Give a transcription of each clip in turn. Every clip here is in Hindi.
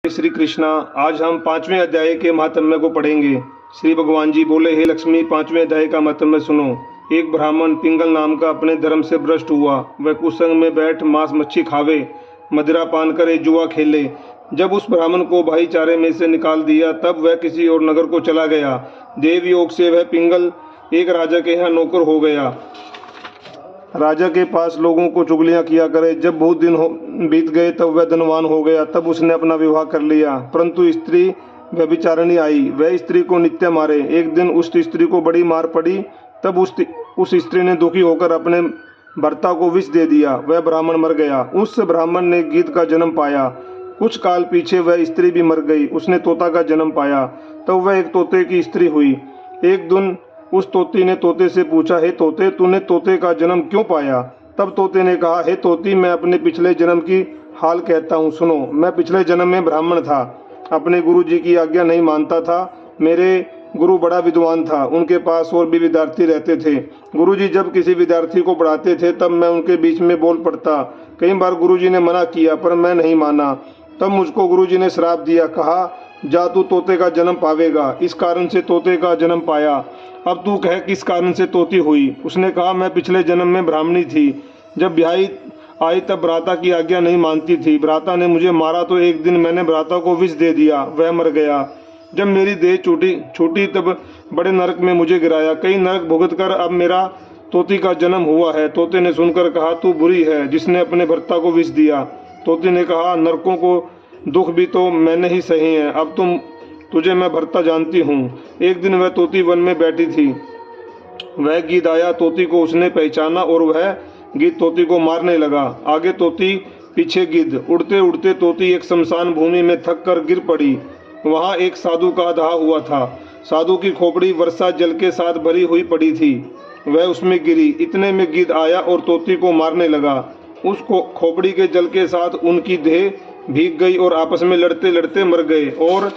श्री कृष्णा। आज हम 5वें अध्याय के महात्म्य को पढ़ेंगे। श्री भगवान जी बोले, हे लक्ष्मी, 5वें अध्याय का महात्म्य सुनो। एक ब्राह्मण पिंगल नाम का अपने धर्म से भ्रष्ट हुआ। वह कुसंग में बैठ मांस मच्छी खावे, मदिरा पान करे, जुआ खेले। जब उस ब्राह्मण को भाईचारे में से निकाल दिया, तब वह किसी और नगर को चला गया। देव योग से वह पिंगल एक राजा के यहाँ नौकर हो गया। राजा के पास लोगों को चुगलियां किया करे। जब बहुत दिन बीत गए, तब वह धनवान हो गया। तब उसने अपना विवाह कर लिया, परंतु स्त्री व्यभिचारिणी आई। वह स्त्री को नित्य मारे। एक दिन उस स्त्री को बड़ी मार पड़ी। तब उस स्त्री ने दुखी होकर अपने भर्ता को विष दे दिया। वह ब्राह्मण मर गया। उस ब्राह्मण ने गीत का जन्म पाया। कुछ काल पीछे वह स्त्री भी मर गई। उसने तोता का जन्म पाया। तब वह एक तोते की स्त्री हुई। एक दिन उस तोती ने तोते से पूछा, हे तोते, तूने तोते का जन्म क्यों पाया? तब तोते ने कहा, हे तोती, मैं अपने पिछले जन्म की हाल कहता हूँ, सुनो। मैं पिछले जन्म में ब्राह्मण था, अपने गुरु जी की आज्ञा नहीं मानता था। मेरे गुरु बड़ा विद्वान था, उनके पास और भी विद्यार्थी रहते थे। गुरु जी जब किसी विद्यार्थी को पढ़ाते थे, तब मैं उनके बीच में बोल पड़ता। कई बार गुरु जी ने मना किया, पर मैं नहीं माना। तब मुझको गुरु जी ने श्राप दिया, कहा, जा तू तोते का जन्म पावेगा। इस कारण से तोते का जन्म पाया। अब तू कह, किस कारण से तोती हुई? उसने कहा, मैं पिछले जन्म में ब्राह्मणी थी। जब ब्याही आई, तब भ्राता की आज्ञा नहीं मानती थी। भ्राता ने मुझे मारा, तो एक दिन मैंने भ्राता को विष दे दिया। वह मर गया। जब मेरी देह छूटी, तब बड़े नरक में मुझे गिराया। कई नरक भुगत कर अब मेरा तोती का जन्म हुआ है। तोते ने सुनकर कहा, तू बुरी है, जिसने अपने भर्ता को विष दिया। तोते ने कहा, नरकों को दुख भी तो मैंने ही सहे हैं। अब तुझे मैं भर्ता जानती हूँ। एक दिन वह तोती वन में बैठी थी। वह गिद्ध आया, तोती को उसने पहचाना और वह गिद्ध तोती को मारने लगा। आगे तोती, पीछे गिद्ध। उड़ते उड़ते तोती एक शमशान भूमि में थक कर गिर पड़ी। वहाँ एक साधु का दाह हुआ था। साधु की खोपड़ी वर्षा जल के साथ भरी हुई पड़ी थी। वह उसमें गिरी। इतने में गिद्ध आया और तोती को मारने लगा। उस खोपड़ी के जल के साथ उनकी देह भीग गई और आपस में लड़ते लड़ते मर गए और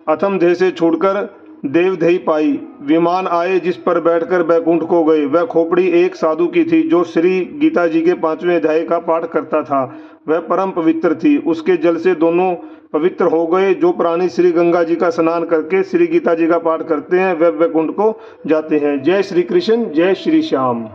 अथम देह से छूटकर देवदेही पाई। विमान आए, जिस पर बैठकर बैकुंठ को गए। वह खोपड़ी एक साधु की थी, जो श्री गीता जी के 5वें अध्याय का पाठ करता था। वह परम पवित्र थी। उसके जल से दोनों पवित्र हो गए। जो प्राणी श्री गंगा जी का स्नान करके श्री गीता जी का पाठ करते हैं, वह बैकुंठ को जाते हैं। जय श्री कृष्ण, जय श्री श्याम।